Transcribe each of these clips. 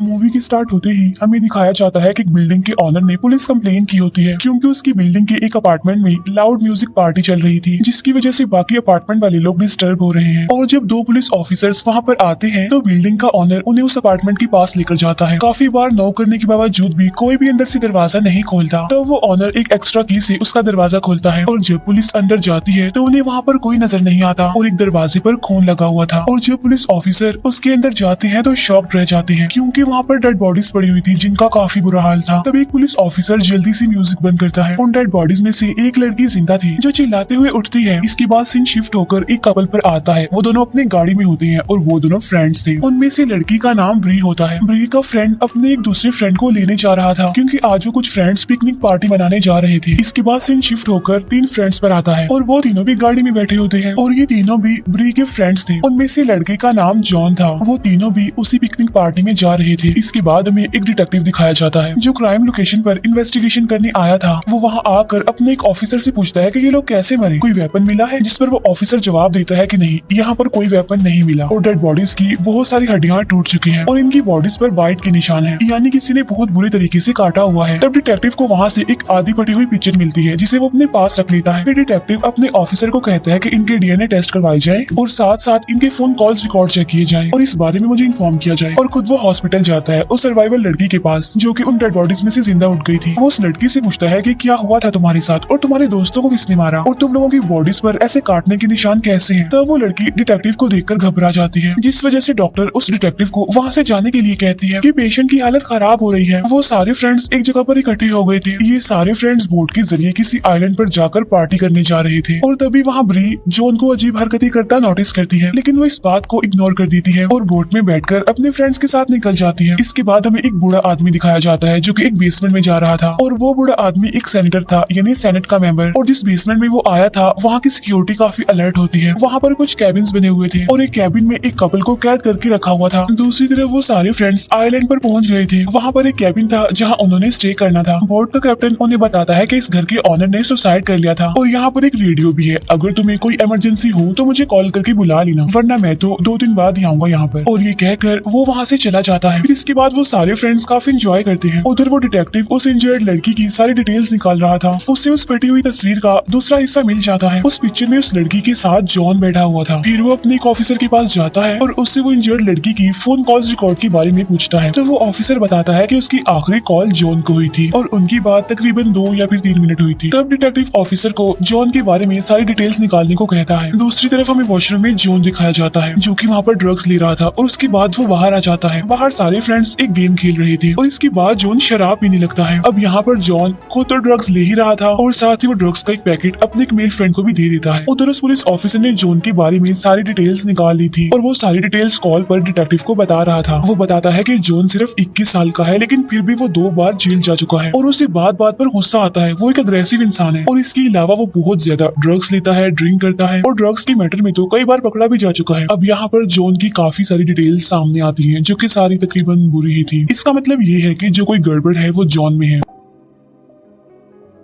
Movie के start होते ही हमें दिखाया जाता है कि एक बिल्डिंग के ओनर ने पुलिस कंप्लेन की होती है क्योंकि उसकी बिल्डिंग के एक अपार्टमेंट में लाउड म्यूजिक पार्टी चल रही थी, जिसकी वजह से बाकी अपार्टमेंट वाले लोग डिस्टर्ब हो रहे हैं। और जब दो पुलिस ऑफिसर्स वहां पर आते हैं तो बिल्डिंग का ओनर उन्हें उस अपार्टमेंट के पास लेकर जाता है। काफी बार नॉक करने के बावजूद भी कोई भी अंदर से दरवाजा नहीं खोलता, तो वो ओनर एक एक्स्ट्रा की से उसका दरवाजा खोलता है और जब पुलिस अंदर जाती है तो उन्हें वहाँ पर कोई नजर नहीं आता और एक दरवाजे पर खून लगा हुआ था। और जब पुलिस ऑफिसर उसके अंदर जाते हैं तो शॉक्ड रह जाते हैं क्योंकि वहाँ पर डेड बॉडीज पड़ी हुई थी जिनका काफी बुरा हाल था। तब एक पुलिस ऑफिसर जल्दी से म्यूजिक बंद करता है। उन डेड बॉडीज में से एक लड़की जिंदा थी जो चिल्लाते हुए उठती है। इसके बाद सीन शिफ्ट होकर एक कपल पर आता है। वो दोनों अपने गाड़ी में होते हैं और वो दोनों फ्रेंड्स थे। उनमें से लड़की का नाम ब्री होता है। ब्री का फ्रेंड अपने एक दूसरे फ्रेंड को लेने जा रहा था क्योंकि आज वो कुछ फ्रेंड्स पिकनिक पार्टी मनाने जा रहे थे। इसके बाद सीन शिफ्ट होकर तीन फ्रेंड्स पर आता है और वो तीनों भी गाड़ी में बैठे होते हैं और ये तीनों भी ब्री के फ्रेंड्स थे। उनमें से लड़के का नाम जॉन था। वो तीनों भी उसी पिकनिक पार्टी में जा रहे थे। इसके बाद हमें एक डिटेक्टिव दिखाया जाता है जो क्राइम लोकेशन पर इन्वेस्टिगेशन करने आया था। वो वहाँ आकर अपने एक ऑफिसर से पूछता है कि ये लोग कैसे मरे, कोई वेपन मिला है? जिस पर वो ऑफिसर जवाब देता है कि नहीं, यहाँ पर कोई वेपन नहीं मिला और डेड बॉडीज की बहुत सारी हड्डियां टूट चुकी हैं और इनकी बॉडीज पर बाइट के निशान है, यानी किसी ने बहुत बुरी तरीके से काटा हुआ है। तब डिटेक्टिव को वहाँ से एक आधी फटी हुई पिक्चर मिलती है जिसे वो अपने पास रख लेता है। फिर डिटेक्टिव अपने ऑफिसर को कहता है कि इनके डीएनए टेस्ट करवाए जाए और साथ साथ इनके फोन कॉल्स रिकॉर्ड चेक किए जाए और इस बारे में मुझे इन्फॉर्म किया जाए। और खुद वो हॉस्पिटल जाता है उस सर्वाइवल लड़की के पास जो कि उन डेड बॉडीज में से जिंदा उठ गई थी। वो उस लड़की से पूछता है कि क्या हुआ था तुम्हारे साथ और तुम्हारे दोस्तों को किसने मारा और तुम लोगों की बॉडीज पर ऐसे काटने के निशान कैसे हैं? तब वो लड़की डिटेक्टिव को देखकर घबरा जाती है, जिस वजह से डॉक्टर उस डिटेक्टिव को वहाँ से जाने के लिए कहती है कि पेशेंट की हालत खराब हो रही है। वो सारे फ्रेंड्स एक जगह पर इकट्ठे हो गए थे। ये सारे फ्रेंड्स बोट के जरिए किसी आइलैंड पर जाकर पार्टी करने जा रहे थे और तभी वहाँ ब्री जो उनको अजीब हरकतें करता नोटिस करती है, लेकिन वो इस बात को इग्नोर कर देती है और बोट में बैठकर अपने फ्रेंड्स के साथ निकल जाती है। इसके बाद हमें एक बूढ़ा आदमी दिखाया जाता है जो कि एक बेसमेंट में जा रहा था और वो बूढ़ा आदमी एक सेनेटर था, यानी सेनेट का मेंबर। और जिस बेसमेंट में वो आया था वहाँ की सिक्योरिटी काफी अलर्ट होती है। वहाँ पर कुछ कैबिन्स बने हुए थे और एक कैबिन में एक कपल को कैद करके रखा हुआ था। दूसरी तरफ वो सारे फ्रेंड्स आइलैंड पर पहुंच गए थे। वहाँ पर एक कैबिन था जहाँ उन्होंने स्टे करना था। बोट का कैप्टन उन्हें बताता है कि इस घर के ओनर ने सुसाइड कर लिया था और यहाँ पर एक रेडियो भी है, अगर तुम्हें कोई इमरजेंसी हो तो मुझे कॉल करके बुला लेना, वरना मैं तो 2 दिन बाद ही आऊंगा यहाँ पर। और ये कहकर वो वहाँ से चला जाता है। फिर इसके बाद वो सारे फ्रेंड्स काफी एंजॉय करते हैं। उधर वो डिटेक्टिव उस इंजर्ड लड़की की सारी डिटेल्स निकाल रहा था। उससे उस फटी हुई तस्वीर का दूसरा हिस्सा मिल जाता है। उस पिक्चर में उस लड़की के साथ जॉन बैठा हुआ था। फिर वो अपने एक ऑफिसर के पास जाता है और उससे वो इंजर्ड लड़की की फोन कॉल्स रिकॉर्ड के बारे में पूछता है। तो वो ऑफिसर बताता है कि उसकी आखिरी कॉल जॉन को हुई थी और उनकी बात तकरीबन 2 या फिर 3 मिनट हुई थी। तब डिटेक्टिव ऑफिसर को जॉन के बारे में सारी डिटेल्स निकालने को कहता है। दूसरी तरफ हमें वॉशरूम में जॉन दिखाया जाता है जो कि वहाँ पर ड्रग्स ले रहा था और उसके बाद वो बाहर आ जाता है। बाहर सारे फ्रेंड्स एक गेम खेल रहे थे और इसके बाद जॉन शराब पीने लगता है। अब यहाँ पर जॉन खुद तो ड्रग्स ले ही रहा था और साथ ही वो ड्रग्स का एक पैकेट अपने एक मेल फ्रेंड को भी दे देता है। उधर उस पुलिस ऑफिसर ने जॉन के बारे में सारी डिटेल्स निकाल ली थी और वो सारी डिटेल्स कॉल पर डिटेक्टिव को बता रहा था। वो बताता है कि जॉन सिर्फ 21 साल का है लेकिन फिर भी वो 2 बार जेल जा चुका है और उसे बात बात पर गुस्सा आता है। वो एक अग्रेसिव इंसान है और इसके अलावा वो बहुत ज्यादा ड्रग्स लेता है, ड्रिंक करता है और ड्रग्स के मैटर में तो कई बार पकड़ा भी जा चुका है। अब यहाँ पर जॉन की काफी सारी डिटेल्स सामने आती हैं जो कि सारी तकरीबन बुरी ही थी। इसका मतलब ये है कि जो कोई गड़बड़ है वो जॉन में है।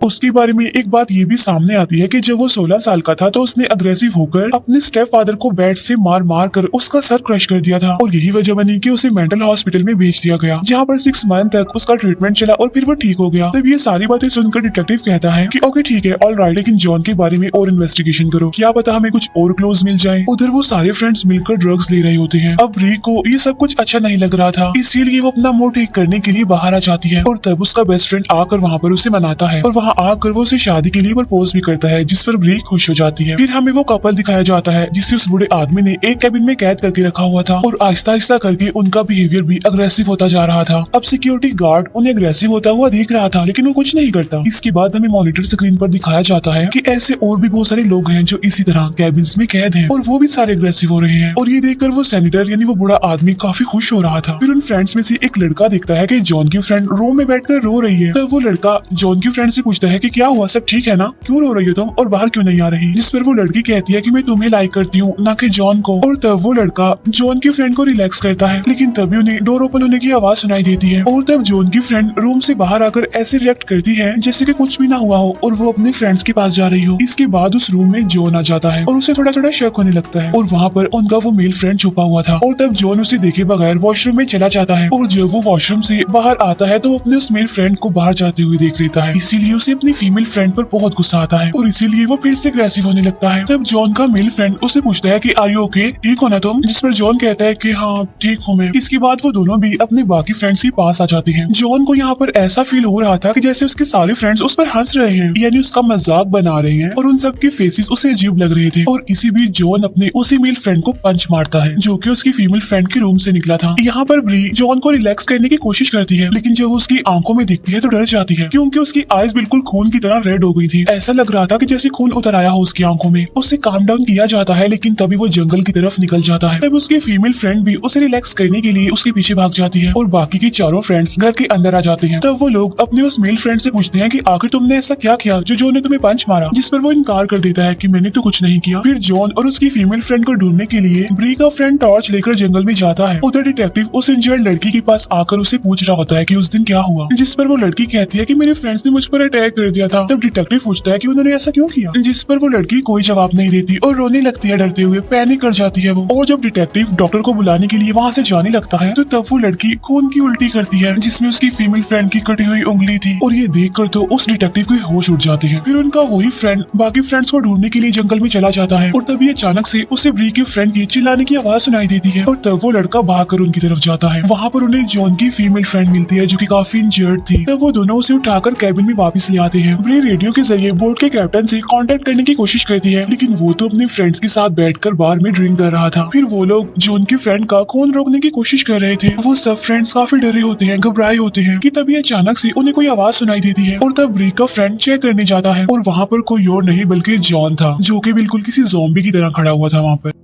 उसके बारे में एक बात ये भी सामने आती है कि जब वो 16 साल का था तो उसने अग्रेसिव होकर अपने स्टेप फादर को बैट से मार मार कर उसका सर क्रश कर दिया था और यही वजह बनी कि उसे मेंटल हॉस्पिटल में भेज दिया गया जहाँ पर 6 मंथ तक उसका ट्रीटमेंट चला और फिर वो ठीक हो गया। तब ये सारी बातें सुनकर डिटेक्टिव कहता है कि ओके ठीक है, ऑल राइट, लेकिन जॉन के बारे में और इन्वेस्टिगेशन करो, क्या पता हमें कुछ और क्लोज मिल जाए। उधर वो सारे फ्रेंड्स मिलकर ड्रग्स ले रहे होते हैं। अब री को ये सब कुछ अच्छा नहीं लग रहा था, इसीलिए वो अपना मूड ठीक करने के लिए बाहर आ जाती है और तब उसका बेस्ट फ्रेंड आकर वहाँ पर उसे मनाता है और वहाँ आकर वो उसे शादी के लिए प्रपोज भी करता है, जिस पर ब्री खुश हो जाती है। फिर हमें वो कपल दिखाया जाता है जिसे उस बूढ़े आदमी ने एक कैबिन में कैद करके रखा हुआ था और आहिस्ता आहिस्ता करके उनका बिहेवियर भी अग्रेसिव होता जा रहा था। अब सिक्योरिटी गार्ड उन्हें अग्रेसिव होता हुआ देख रहा था लेकिन वो कुछ नहीं करता। इसके बाद हमें मॉनिटर स्क्रीन पर दिखाया जाता है कि ऐसे और भी बहुत सारे लोग हैं जो इसी तरह कैबिन्स में कैद हैं और वो भी सारे अग्रेसिव हो रहे हैं और ये देखकर वो सेनेटर यानी वो बूढ़ा आदमी काफी खुश हो रहा था। फिर उन फ्रेंड्स में से एक लड़का देखता है कि जॉन की फ्रेंड रूम में बैठकर रो रही है। तो वो लड़का जॉन की फ्रेंड से पूछता पूछता है कि क्या हुआ, सब ठीक है ना, क्यों रो रही हो तुम और बाहर क्यों नहीं आ रही। जिस पर वो लड़की कहती है कि मैं तुम्हें लाइक करती हूँ, ना कि जॉन को। और तब वो लड़का जॉन की फ्रेंड को रिलैक्स करता है, लेकिन तभी उन्हें डोर ओपन होने की आवाज सुनाई देती है और तब जॉन की फ्रेंड रूम से बाहर आकर ऐसे रिएक्ट करती है जैसे कि कुछ भी ना हुआ हो और वो अपने फ्रेंड्स के पास जा रही हो। इसके बाद उस रूम में जॉन आ जाता है और उसे थोड़ा थोड़ा शक होने लगता है और वहाँ पर उनका वो मेल फ्रेंड छुपा हुआ था। और तब जॉन उसे देखे बगैर वॉशरूम में चला जाता है और जब वो वॉशरूम से बाहर आता है तो वो अपने उस मेल फ्रेंड को बाहर जाते हुए देख लेता है। इसीलिए उसे अपनी फीमेल फ्रेंड पर बहुत गुस्सा आता है और इसीलिए वो फिर से अग्रेसिव होने लगता है। तब जॉन का मेल फ्रेंड उसे पूछता है कि आर यू ओके, ठीक हो ना तुम। जिस पर जॉन कहता है कि हाँ ठीक हूँ मैं। इसके बाद वो दोनों भी अपने बाकी फ्रेंड्स के पास आ जाते हैं। जॉन को यहाँ पर ऐसा फील हो रहा था कि जैसे उसके सारे फ्रेंड्स उस पर हंस रहे हैं, यानी उसका मजाक बना रहे हैं और उन सबके फेसेस उसे अजीब लग रहे थे। और इसी बीच जॉन अपने उसी मेल फ्रेंड को पंच मारता है जो कि उसकी फीमेल फ्रेंड के रूम से निकला था। यहाँ पर ब्री जॉन को रिलैक्स करने की कोशिश करती है, लेकिन जब उसकी आंखों में दिखती है तो डर जाती है क्योंकि उसकी आईज बिल्कुल खून की तरह रेड हो गई थी। ऐसा लग रहा था कि जैसे खून उतर आया हो उसकी आंखों में। उसे काम डाउन किया जाता है, लेकिन तभी वो जंगल की तरफ निकल जाता है। तब उसकी फीमेल फ्रेंड भी उसे रिलैक्स करने के लिए उसके पीछे भाग जाती है और बाकी के चारों फ्रेंड्स घर के अंदर आ जाते हैं। तब वो लोग अपने उस मेल फ्रेंड से पूछते हैं कि आखिर तुमने ऐसा क्या किया जो जॉन ने तुम्हें पंच मारा। जिस पर वो इनकार कर देता है कि मैंने तो कुछ नहीं किया। फिर जॉन और उसकी फीमेल फ्रेंड को ढूंढने के लिए ब्री का फ्रेंड टॉर्च लेकर जंगल में जाता है। उधर डिटेक्टिव उस इंजर्ड लड़की के पास आकर उसे पूछ रहा होता है कि उस दिन क्या हुआ। जिस पर वो लड़की कहती है कि मेरे फ्रेंड्स ने मुझ पर अटैक कर दिया था। तब डिटेक्टिव पूछता है कि उन्होंने ऐसा क्यों किया। जिस पर वो लड़की कोई जवाब नहीं देती और रोने लगती है डरते हुए, पैनिक कर जाती है वो। और जब डिटेक्टिव डॉक्टर को बुलाने के लिए वहाँ से जाने लगता है तो तब वो लड़की खून की उल्टी करती है जिसमें उसकी फीमेल फ्रेंड की कटी हुई उंगली थी। और ये देखकर तो उस डिटेक्टिव के होश उड़ जाते हैं। फिर उनका वही फ्रेंड बाकी फ्रेंड्स को ढूंढने के लिए जंगल में चला जाता है और तभी अचानक से उसे ब्री के फ्रेंड की चिल्लाने की आवाज सुनाई देती है और तब वो लड़का भागकर उनकी तरफ जाता है। वहाँ पर उन्हें जॉन की फीमेल फ्रेंड मिलती है जो कि काफी इंजर्ड थी। तब वो दोनों उसे उठाकर कैबिन में वापस ले आते हैं। ब्री रेडियो के जरिए बोट के कैप्टन से कांटेक्ट करने की कोशिश करती है, लेकिन वो तो अपने फ्रेंड्स के साथ बैठकर बार में ड्रिंक कर रहा था। फिर वो लोग जॉन के फ्रेंड का खून रोकने की कोशिश कर रहे थे। वो सब फ्रेंड्स काफी डरे होते हैं, घबराए होते हैं कि तभी अचानक से उन्हें कोई आवाज सुनाई देती है और तब ब्री का फ्रेंड चेक करने जाता है और वहाँ पर कोई और नहीं बल्कि जॉन था जो कि बिल्कुल किसी ज़ॉम्बी की तरह खड़ा हुआ था वहाँ पर।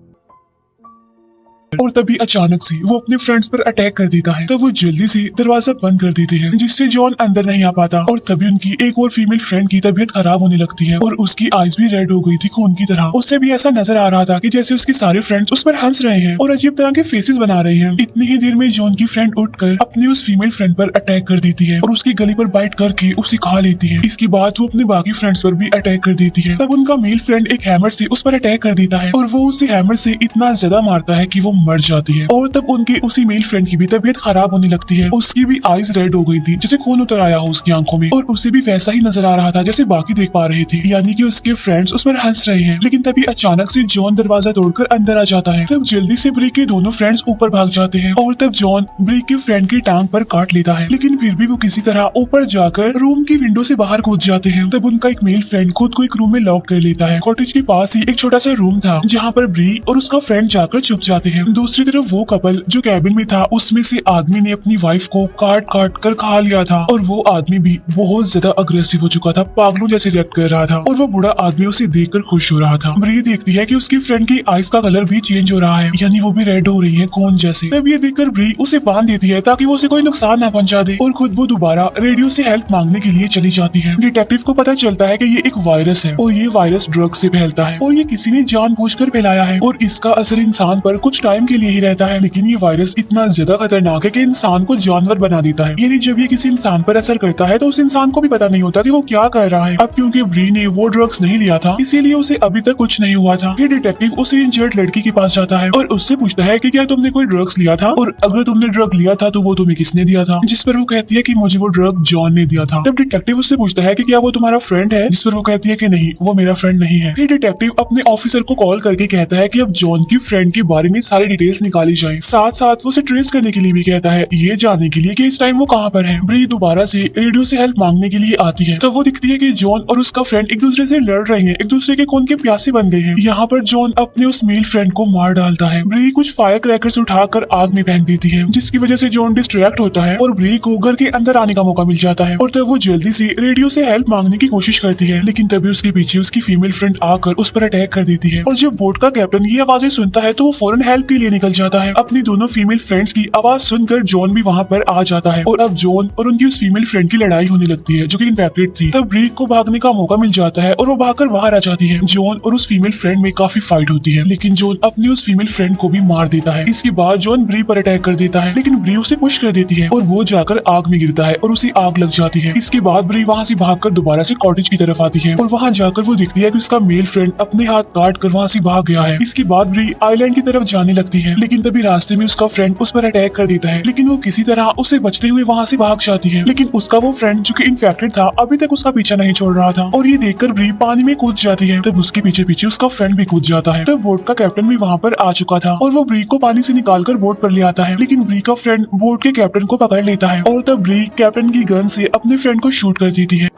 और तभी अचानक से वो अपने फ्रेंड्स पर अटैक कर देता है। तब वो जल्दी से दरवाजा बंद कर देते हैं जिससे जॉन अंदर नहीं आ पाता। और तभी उनकी एक और फीमेल फ्रेंड की तबीयत खराब होने लगती है और उसकी आईज भी रेड हो गई थी खून की तरह। उससे भी ऐसा नजर आ रहा था कि जैसे उसके सारे फ्रेंड्स उस पर हंस रहे हैं और अजीब तरह के फेसेस बना रहे हैं। इतनी ही देर में जॉन की फ्रेंड उठकर अपनी उस फीमेल फ्रेंड पर अटैक कर देती है और उसकी गली पर बाइट करके उसे खा लेती है। इसके बाद वो अपने बाकी फ्रेंड्स पर भी अटैक कर देती है। तब उनका मेल फ्रेंड एक हैमर से उस पर अटैक कर देता है और वो उसे हैमर से इतना ज्यादा मारता है कि वो मर जाती है। और तब उनकी उसी मेल फ्रेंड की भी तबीयत खराब होने लगती है। उसकी भी आईज रेड हो गई थी जैसे खून उतर आया हो उसकी आंखों में और उसे भी वैसा ही नजर आ रहा था जैसे बाकी देख पा रहे थे, यानी कि उसके फ्रेंड्स उस पर हंस रहे हैं। लेकिन तभी अचानक से जॉन दरवाजा तोड़कर अंदर आ जाता है। तब जल्दी से ब्री के दोनों फ्रेंड्स ऊपर भाग जाते हैं और तब जॉन ब्री के फ्रेंड की टांग पर काट लेता है, लेकिन फिर भी वो किसी तरह ऊपर जाकर रूम की विंडो से बाहर कूद जाते हैं। तब उनका एक मेल फ्रेंड खुद को एक रूम में लॉक कर लेता है। कॉटेज के पास ही एक छोटा सा रूम था जहाँ पर ब्री और उसका फ्रेंड जाकर छुप जाते हैं। दूसरी तरफ वो कपल जो कैबिन में था उसमें से आदमी ने अपनी वाइफ को काट काट कर खा लिया था और वो आदमी भी बहुत ज्यादा अग्रेसिव हो चुका था, पागलों जैसे रिएक्ट कर रहा था और वो बूढ़ा आदमी उसे देखकर खुश हो रहा था। ब्री देखती है कि उसकी फ्रेंड की आईज का कलर भी चेंज हो रहा है, यानी वो भी रेड हो रही है खून जैसे। तब ये देखकर ब्री उसे बांध देती है ताकि वो उसे कोई नुकसान ना पहुंचा दे और खुद वो दोबारा रेडियो से हेल्प मांगने के लिए चली जाती है। डिटेक्टिव को पता चलता है कि ये एक वायरस है और ये वायरस ड्रग से फैलता है और ये किसी ने जानबूझकर फैलाया है और इसका असर इंसान पर कुछ टाइम के लिए ही रहता है, लेकिन ये वायरस इतना ज्यादा खतरनाक है कि इंसान को जानवर बना देता है। यानी जब ये किसी इंसान पर असर करता है तो उस इंसान को भी पता नहीं होता कि वो क्या कर रहा है। अब क्योंकि ब्री ने वो ड्रग्स नहीं लिया था इसीलिए उसे अभी तक कुछ नहीं हुआ था। फिर डिटेक्टिव उसे इंजर्ड लड़की के पास जाता है और उससे पूछता है कि क्या तुमने कोई ड्रग्स लिया था और अगर तुमने ड्रग लिया था तो वो तुम्हें किसने दिया था। जिस पर वो कहती है कि मुझे वो ड्रग जॉन ने दिया था। तब डिटेक्टिव उससे पूछता है कि क्या वो तुम्हारा फ्रेंड है। जिस पर वो कहती है कि नहीं, वो मेरा फ्रेंड नहीं है। फिर डिटेक्टिव अपने ऑफिसर को कॉल करके कहता है कि अब जॉन की फ्रेंड के बारे में सारी डिटेल्स निकाली जाए, साथ साथ वो उसे ट्रेस करने के लिए भी कहता है ये जानने के लिए कि इस टाइम वो कहाँ पर है। ब्री दोबारा से रेडियो से हेल्प मांगने के लिए आती है। तब वो दिखती है कि जॉन और उसका फ्रेंड एक दूसरे से लड़ रहे हैं, एक दूसरे के खून के प्यासे बन गए हैं। यहाँ पर जॉन अपने उस मेल फ्रेंड को मार डालता है। ब्री कुछ फायर क्रैकर्स उठाकर आग में फेंक देती है जिसकी वजह से जॉन डिस्ट्रैक्ट होता है और ब्री को घर के अंदर आने का मौका मिल जाता है। और तब वो जल्दी से रेडियो से हेल्प मांगने की कोशिश करती है, लेकिन तभी उसके पीछे उसकी फीमेल फ्रेंड आकर उस पर अटैक कर देती है। और जब बोट का कैप्टन ये आवाजें सुनता है तो वो फौरन हेल्प के लिए निकल जाता है। अपनी दोनों फीमेल फ्रेंड्स की आवाज सुनकर जॉन भी वहाँ पर आ जाता है और अब जॉन और उनकी उस फीमेल फ्रेंड की लड़ाई होने लगती है जो कि इन्फेक्टेड थी। तब ब्री को भागने का मौका मिल जाता है और वो भागकर बाहर आ जाती है। जॉन और उस फीमेल फ्रेंड में काफी फाइट होती है, लेकिन जॉन अपनी उस फीमेल फ्रेंड को भी मार देता है। इसके बाद जॉन ब्री पर अटैक कर देता है, लेकिन ब्री उसे पुश कर देती है और वो जाकर आग में गिरता है और उसे आग लग जाती है। इसके बाद ब्री वहाँ से भागकर दोबारा से कॉटेज की तरफ आती है और वहाँ जाकर वो देखती है कि उसका मेल फ्रेंड अपने हाथ काट कर वहाँ से भाग गया है। इसके बाद ब्री आइलैंड की तरफ जाने लगती है, लेकिन तभी रास्ते में उसका फ्रेंड उस पर अटैक कर देता है, लेकिन वो किसी तरह उसे बचते हुए वहाँ से भाग जाती है। लेकिन उसका वो फ्रेंड जो कि इन्फेक्टेड था अभी तक उसका पीछा नहीं छोड़ रहा था और ये देखकर ब्री पानी में कूद जाती है। तब उसके पीछे पीछे उसका फ्रेंड भी कूद जाता है। तब बोट का कैप्टन भी वहाँ पर आ चुका था और वो ब्री को पानी से निकालकर बोट पर ले आता है, लेकिन ब्री का फ्रेंड बोट के कैप्टन को पकड़ लेता है और तब ब्री कैप्टन की गन से अपने फ्रेंड को शूट कर देती है।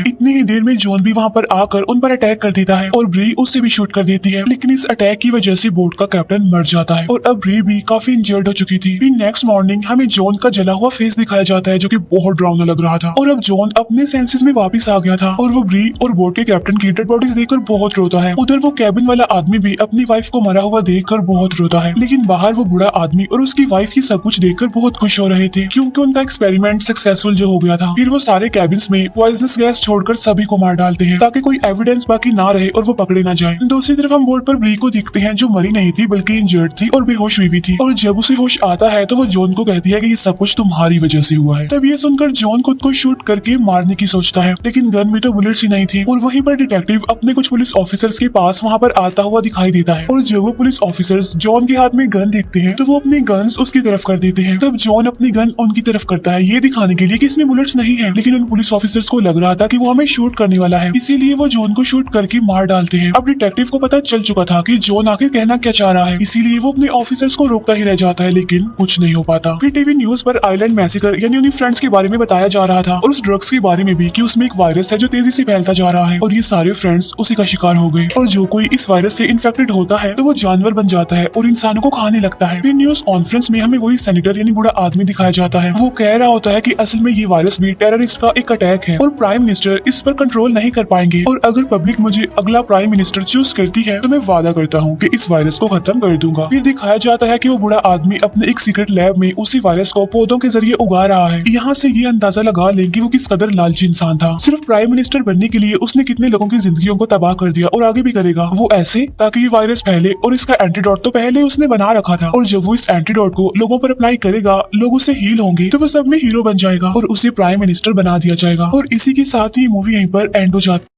इतनी ही देर में जॉन भी वहाँ पर आकर उन पर अटैक कर देता है और ब्री उससे भी शूट कर देती है, लेकिन इस अटैक की वजह से बोट का कैप्टन मर जाता है और अब ब्री भी काफी इंजर्ड हो चुकी थी। नेक्स्ट मॉर्निंग हमें जॉन का जला हुआ फेस दिखाया जाता है जो कि बहुत डरावना लग रहा था और अब जॉन अपने सेंसेस में वापस आ गया था और वो ब्री और बोट के कैप्टन की डेड बॉडीज देखकर बहुत रोता है। उधर वो कैबिन वाला आदमी भी अपनी वाइफ को मरा हुआ देखकर बहुत रोता है, लेकिन बाहर वो बुढ़ा आदमी और उसकी वाइफ की सब कुछ देखकर बहुत खुश हो रहे थे क्योंकि उनका एक्सपेरिमेंट सक्सेसफुल जो हो गया था। फिर वो सारे कैबिन्स में पॉइजनस गैस छोड़कर सभी को डालते हैं ताकि कोई एविडेंस बाकी ना रहे और वो पकड़े ना जाए। दूसरी तरफ हम बोर्ड पर ब्री को देखते हैं जो मरी नहीं थी बल्कि इंजर्ड थी और बेहोश हुई भी थी और जब उसे होश आता है तो वो जॉन को कहती है कि ये सब कुछ तुम्हारी वजह से हुआ है। तब ये सुनकर जॉन खुद को शूट करके मारने की सोचता है, लेकिन गन में तो बुलेट्स ही नहीं थी और वहीं पर डिटेक्टिव अपने कुछ पुलिस ऑफिसर्स के पास वहाँ पर आता हुआ दिखाई देता है और जब वो पुलिस ऑफिसर्स जॉन के हाथ में गन देखते हैं तो वो अपनी गन्स उसकी तरफ कर देते हैं। तब जॉन अपनी गन उनकी तरफ करता है ये दिखाने के लिए कि इसमें बुलेट्स नहीं है, लेकिन उन पुलिस ऑफिसर्स को लग रहा था कि वो हमें शूट करने वाला है, इसीलिए वो जॉन को शूट करके मार डालते हैं। अब डिटेक्टिव को पता चल चुका था कि जॉन आखिर कहना क्या चाह रहा है, इसीलिए वो अपने ऑफिसर्स को रोकता ही रह जाता है, लेकिन कुछ नहीं हो पाता। फिर टीवी न्यूज पर आइलैंड मैसेकर यानी उन्हीं फ्रेंड्स के बारे में बताया जा रहा था और उस ड्रग्स के बारे में भी कि उसमें एक वायरस है जो तेजी से फैलता जा रहा है और ये सारे फ्रेंड्स उसी का शिकार हो गए और जो कोई इस वायरस से इन्फेक्टेड होता है तो वो जानवर बन जाता है और इंसानों को खाने लगता है। फिर न्यूज कॉन्फ्रेंस में हमें वही सेनेटर यानी बूढ़ा आदमी दिखाया जाता है, वो कह रहा होता है कि असल में ये वायरस भी टेररिस्ट का एक अटैक है और प्राइम मिनिस्टर इस पर कंट्रोल नहीं कर पाएंगे और अगर पब्लिक मुझे अगला प्राइम मिनिस्टर चूज करती है तो मैं वादा करता हूँ कि इस वायरस को खत्म कर दूंगा। फिर दिखाया जाता है कि वो बूढ़ा आदमी अपने एक सीक्रेट लैब में उसी वायरस को पौधों के जरिए उगा रहा है। यहाँ से ये अंदाजा लगा लें कि वो किस कदर लालची इंसान था। सिर्फ प्राइम मिनिस्टर बनने के लिए उसने कितने लोगों की जिंदगियों को तबाह कर दिया और आगे भी करेगा, वो ऐसे ताकि ये वायरस फैले और इसका एंटीडोट तो पहले उसने बना रखा था और जब वो इस एंटीडोट को लोगों पर अप्लाई करेगा, लोग उससे हील होंगे तो वो सब में हीरो बन जाएगा और उसे प्राइम मिनिस्टर बना दिया जाएगा। और इसी के साथ ही मूवी यहीं पर एंड हो जाती है।